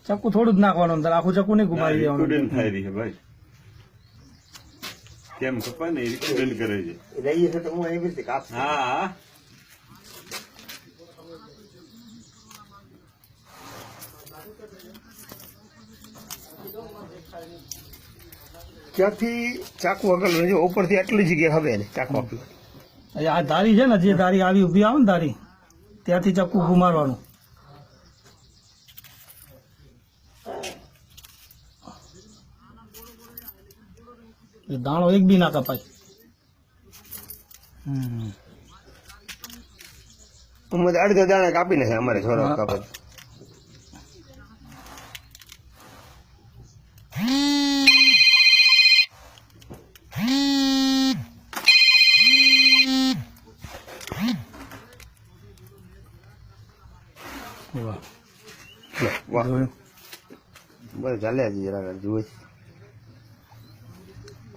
ચક્કુ થોડું જ નાખવાનું અંદર, આખું ચક્કુ નહીં ઘુમાવી દેવાનું. થાય રહી છે ભાઈ, કેમ કપાય ને એ રીતે કરે છે. રહી છે તો હું એવી રીતે કાપ. હા ક્યાંથી ચાકુ આગળ જો ઉપરથી આટલી જગ્યા હવે ને ચાકુ આગળ આ ધારી છે ને, જે ધારી આવી ઉભી આવે ને ધારી, ત્યાંથી ચક્કુ ઘુમાડવાનું. દાણો એક બી ના કપાય. અડધો દાણા કાપી નાખે અમારે છોરા કાપે. વાહ વાહ બસ ચાલે જરા જોઈ